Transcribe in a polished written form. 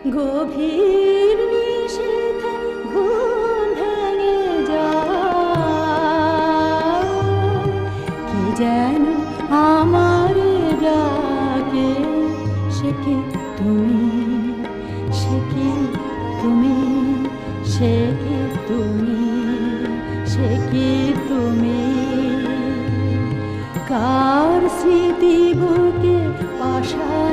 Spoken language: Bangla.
গভীর নিশীথে ঘুম ভেঙে যায়, কে যেন আমার ডাকে, সে কি তুমি, সে কি তুমি, সে কি তুমি, সে কি তুমি? কার স্মৃতি বুকে পাশা